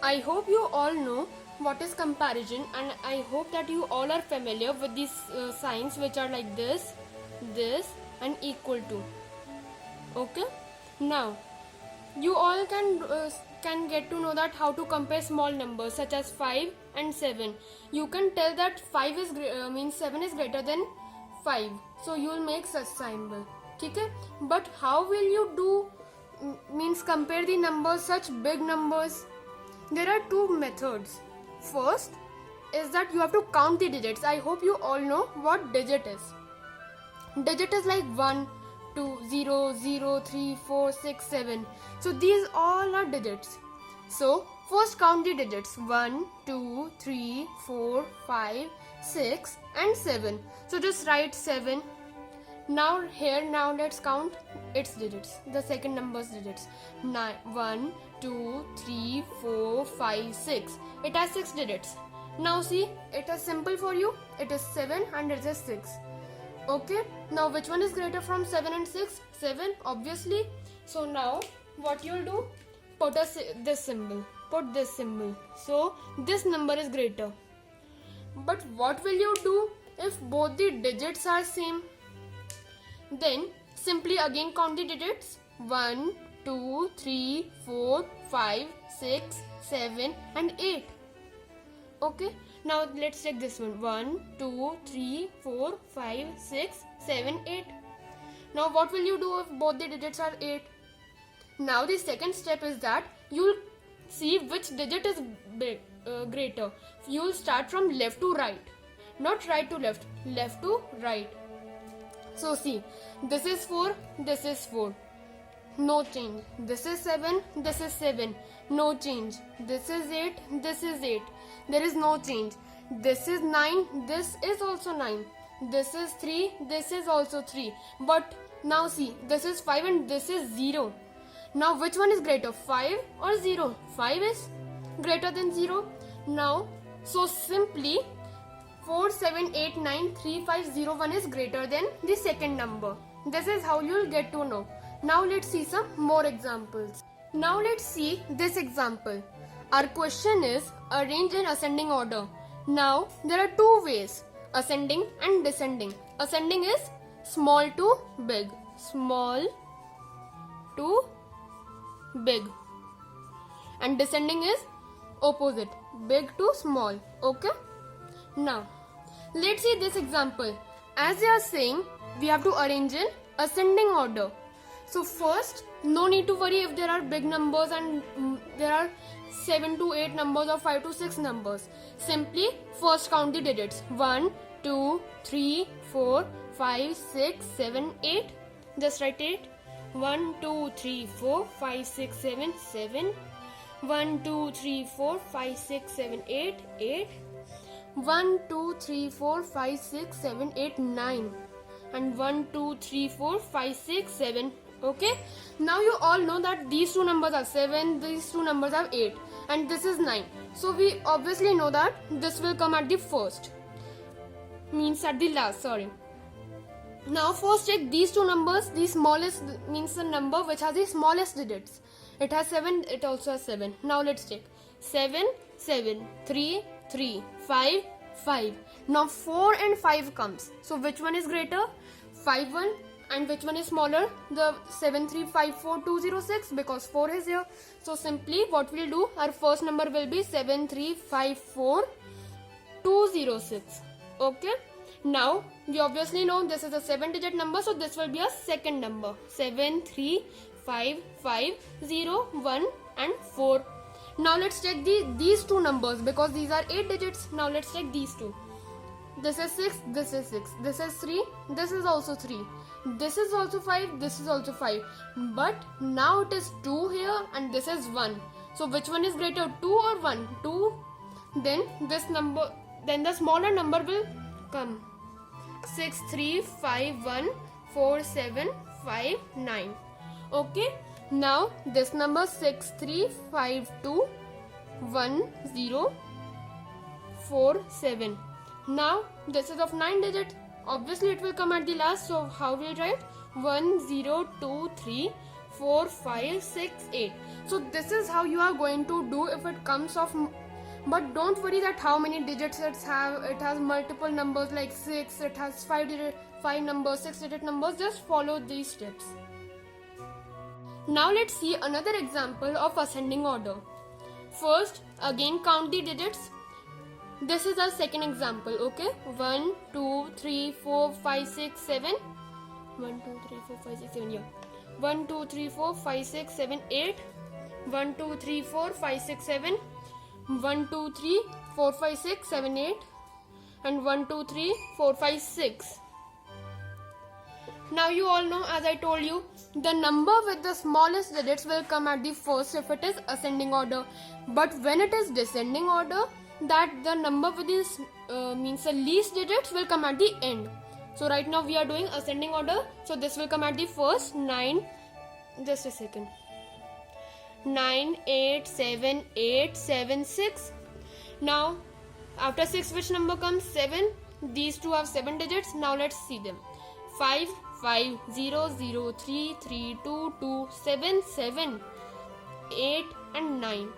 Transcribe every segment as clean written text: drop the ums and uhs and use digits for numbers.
I hope you all know what is comparison, and I hope that you all are familiar with these signs which are like this, this, and equal to. Okay, now you all can get to know that how to compare small numbers such as 5 and 7. You can tell that 5 is means 7 is greater than 5, so you will make such symbol. Okay, but how will you do means compare the numbers, such big numbers? There are two methods. First is that you have to count the digits. I hope you all know what digit is. Digit is like 1, 2, 0, 0, 3, 4, 6, 7. So these all are digits. So first count the digits 1, 2, 3, 4, 5, 6 and 7. So just write 7. Now let's count its digits, the second number's digits. 1, 2, 3, 4, 5, 6. It has 6 digits. Now see, it is simple for you. It is 7 and it is 6. Okay, now which one is greater from 7 and 6? 7, obviously. So now what you'll do? Put this symbol. Put this symbol. So this number is greater. But what will you do if both the digits are same? Then simply again count the digits 1, 2, 3, 4, 5, 6, 7 and 8. Okay, now let's take this one 1, 2, 3, 4, 5, 6, 7, 8. Now what will you do if both the digits are 8? Now the second step is that you'll see which digit is greater. You'll start from left to right, not right to left, left to right. So see, this is 4, this is 4. No change. This is 7, this is 7. No change. This is 8, this is 8. There is no change. This is 9, this is also 9. This is 3, this is also 3. But now see, this is 5 and this is 0. Now which one is greater, 5 or 0? 5 is greater than 0. Now, so simply 4, 7, 8, 9, 3, 5, 0, 1 is greater than the second number. This is how you'll get to know. Now let's see some more examples. Now let's see this example. Our question is arrange in ascending order. Now there are two ways, ascending and descending. Ascending is small to big. Small to big. And descending is opposite, big to small. Okay? Now let's see this example. As they are saying, we have to arrange in ascending order. So first, no need to worry if there are big numbers and there are 7 to 8 numbers or 5 to 6 numbers. Simply first count the digits 1, 2, 3, 4, 5, 6, 7, 8. Just write 8. 1, 2, 3, 4, 5, 6, 7, 7. 1, 2, 3, 4, 5, 6, 7, 8, 8. 1, 2, 3, 4, 5, 6, 7, 8, 9. And 1, 2, 3, 4, 5, 6, 7. Okay, now you all know that these two numbers are 7, these two numbers are 8, and this is 9. So we obviously know that this will come at the first, means at the last, sorry. Now first check these two numbers. The smallest means the number which has the smallest digits. It has 7, it also has 7. Now let's check. 7, 7, 3, 3, 5, 5. Now 4 and 5 comes. So which one is greater? 5, 1. And which one is smaller? The 7354206, because 4 is here. So simply what we'll do, our first number will be 7354206. Okay. Now we obviously know this is a 7-digit number, so this will be a second number. 73550 and 4. Now let's check these two numbers because these are 8 digits. Now let's check these two. This is 6, this is 6, this is 3, this is also 3, this is also 5, this is also 5. But now it is 2 here and this is 1. So which one is greater, 2 or 1? 2. Then this number, then the smaller number will come. 6, 3, 5, 1, 4, 7, 5, 9. Okay. Now this number 6, 3, 5, 2, 1, 0, 4, 7. Now this is of 9 digits. Obviously it will come at the last. So how will we write? 1, 0, 2, 3, 4, 5, 6, 8. So this is how you are going to do if it comes of, but don't worry that how many digits it has multiple numbers like 6, it has 5 numbers, 6 digit numbers. Just follow these steps. Now let's see another example of ascending order. First, again count the digits. This is our second example, okay? 1, 2, 3, 4, 5, 6, 7. 1, 2, 3, 4, 5, 6, 7, yeah. 1, 2, 3, 4, 5, 6, 7, 8. 1, 2, 3, 4, 5, 6, 7. 1, 2, 3, 4, 5, 6, 7, 8. And 1, 2, 3, 4, 5, 6. Now you all know, as I told you, the number with the smallest digits will come at the first if it is ascending order. But when it is descending order, that the number with this means the least digits will come at the end. So right now we are doing ascending order. So this will come at the first. 9, just a second. 9, 8, 7, 8, 7, 6. Now after 6 which number comes? 7. These two have 7 digits. Now let's see them. 5, 5, 0, 0, 3, 3, 2, 2, 7, 7, 8 and 9.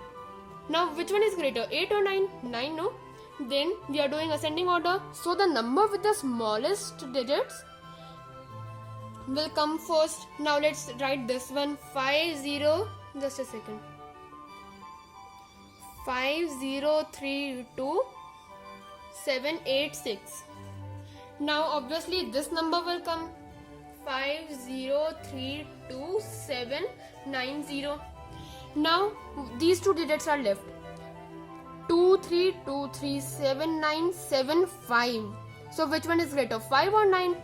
Now which one is greater, 8 or 9? 9, no? Then we are doing ascending order. So the number with the smallest digits will come first. Now let's write this one. 5, 0, just a second. 5, 0, 3, 2, 7, 8, 6. Now obviously this number will come. 5, 0, 3, 2, 7, 9, 0. Now these two digits are left. 2, 3, 2, 3, 7, 9, 7, 5. So which one is greater, 5 or 9?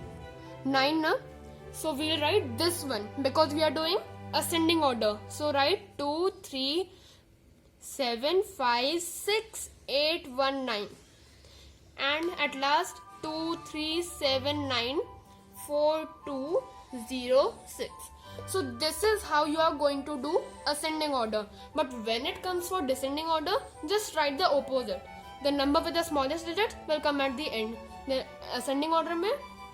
9, na? So we'll write this one because we are doing ascending order. So write 2, 3, 7, 5, 6, 8, 1, 9. And at last 2, 3, 7, 9, 4, 2, 0, 6. So this is how you are going to do ascending order. But when it comes for descending order, just write the opposite. The number with the smallest digit will come at the end. The ascending order में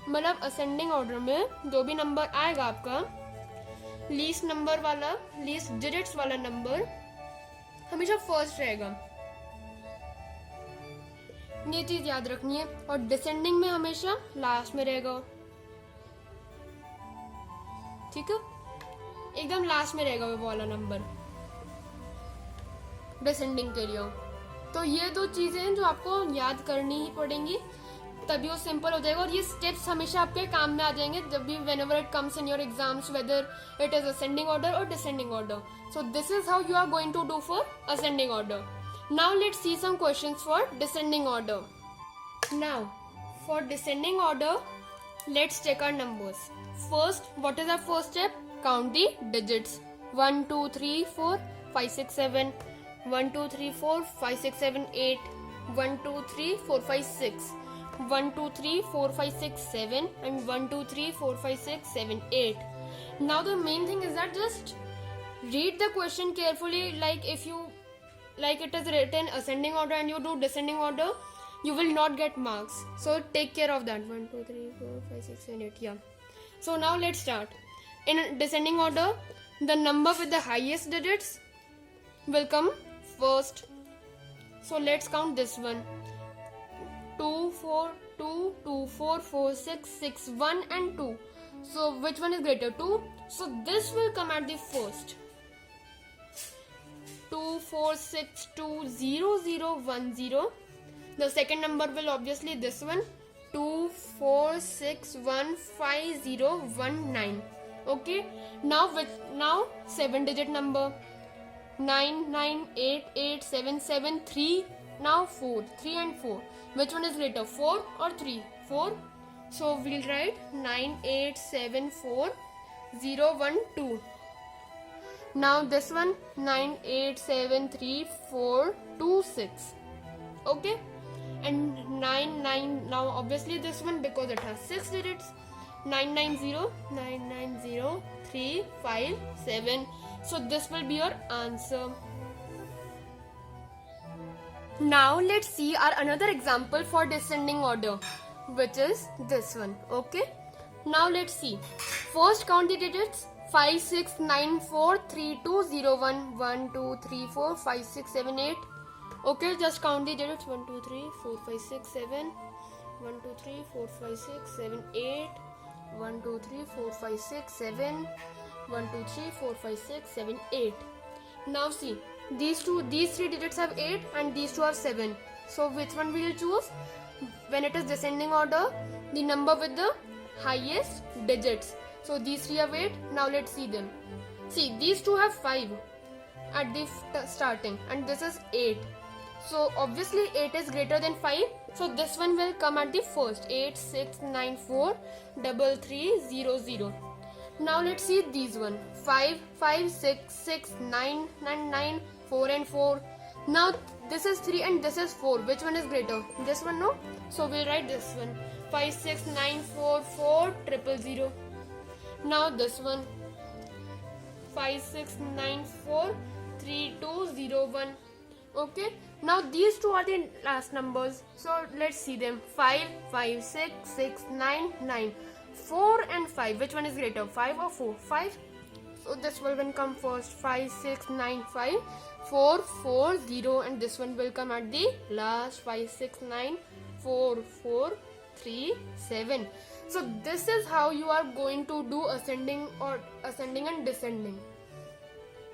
मतलब ascending order में जो भी number आएगा आपका least number वाला, least digits वाला number हमेशा first रहेगा. ये चीज याद रखनी है. और descending में हमेशा last में रहेगा. ठीक है, एकदम लास्ट में रहेगा वो वाला नंबर डिसेंडिंग के लिए. तो ये दो चीजें हैं जो आपको याद करनी ही पड़ेंगी, तभी वो सिंपल हो जाएगा. और ये स्टेप्स हमेशा आपके काम में आ जाएंगे जब भी whenever it comes in your exams, whether it is ascending order or descending order. So this is how you are going to do for ascending order. Now let's see some questions for descending order. Now for descending order, let's check our numbers. First, what is our first step? Count the digits. 1, 2, 3, 4, 5, 6, 7. 1, 2, 3, 4, 5, 6, 7, 8. 1, 2, 3, 4, 5, 6. 1, 2, 3, 4, 5, 6, 7. And 1, 2, 3, 4, 5, 6, 7, 8. Now the main thing is that just read the question carefully. Like if you, like it is written ascending order and you do descending order, you will not get marks. So take care of that. 1, 2, 3, 4, 5, 6, 7, 8. Yeah. So now let's start. In descending order, the number with the highest digits will come first. So let's count this one. 2, 4, 2, 2, 4, 4, 6, 6, 1 and 2. So which one is greater? 2. So this will come at the first. 2, 4, 6, 2, 0, 0, 1, 0. The second number will obviously this one. 2, 4, 6, 1, 5, 0, 1, 9. Okay. Now 7 digit number. 9, 9, 8, 8, 7, 7, 3. Now 4. 3 and 4. Which one is greater? 4 or 3? 4. So we'll write 9, 8, 7, 4, 0, 1, 2. Now this one 9, 8, 7, 3, 4, 2, 6. Okay. And 9, 9. Now obviously this one because it has 6 digits. 990, 990, 3, 5, 7. So this will be your answer. Now let's see our another example for descending order, which is this one. Okay. Now let's see. First count the digits. 5 6 9 4 3 2 0 1 1 2 3 4 5 6 7 8. Okay, just count the digits. 1 2 3 4 5 6 7. 1 2 3 4 5 6 7 8. 1 2 3 4 5 6 7. 1 2 3 4 5 6 7 8. Now see, these three digits have 8 and these two have 7. So which one will you choose? When it is descending order, the number with the highest digits. So these three have 8. Now let's see them. See, these two have 5 at the starting and this is 8. So obviously 8 is greater than 5. So this one will come at the first. 8 6 9 4 3 3 0 0. Now let's see these one. 5 5 6 6 9 9 9 4 and 4. Now this is 3 and this is 4. Which one is greater? This one, no? So we'll write this one. 5 6 9 4 4 0 0. Now this one. 5 6 9 4 3 2 0 1. Okay. Now these two are the last numbers. So let's see them. 5 5 6 6 9 9. 4 and 5. Which one is greater? 5 or 4? 5. So this will come first. 5 6 9 5 4 4 0 and this one will come at the last. 5 6 9 4 4 3 7. So this is how you are going to do ascending and descending.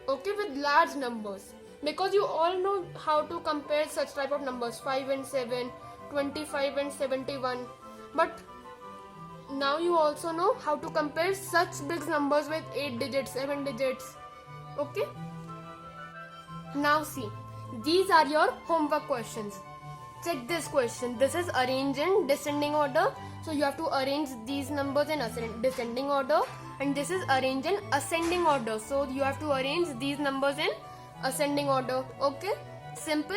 Okay, with large numbers, because you all know how to compare such type of numbers, 5 and 7, 25 and 71. But now you also know how to compare such big numbers with 8 digits, 7 digits. Okay. Now see, these are your homework questions. Check this question. This is arranged in descending order. So you have to arrange these numbers in descending order. And this is arranged in ascending order. So you have to arrange these numbers in ascending order. Okay. Simple.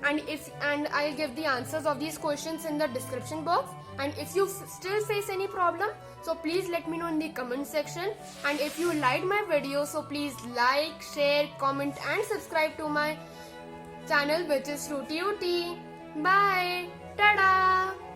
And I'll give the answers of these questions in the description box. And if you still face any problem, so please let me know in the comment section. And if you liked my video, so please like, share, comment and subscribe to my channel, which is Shruti Uti. Bye. Tada.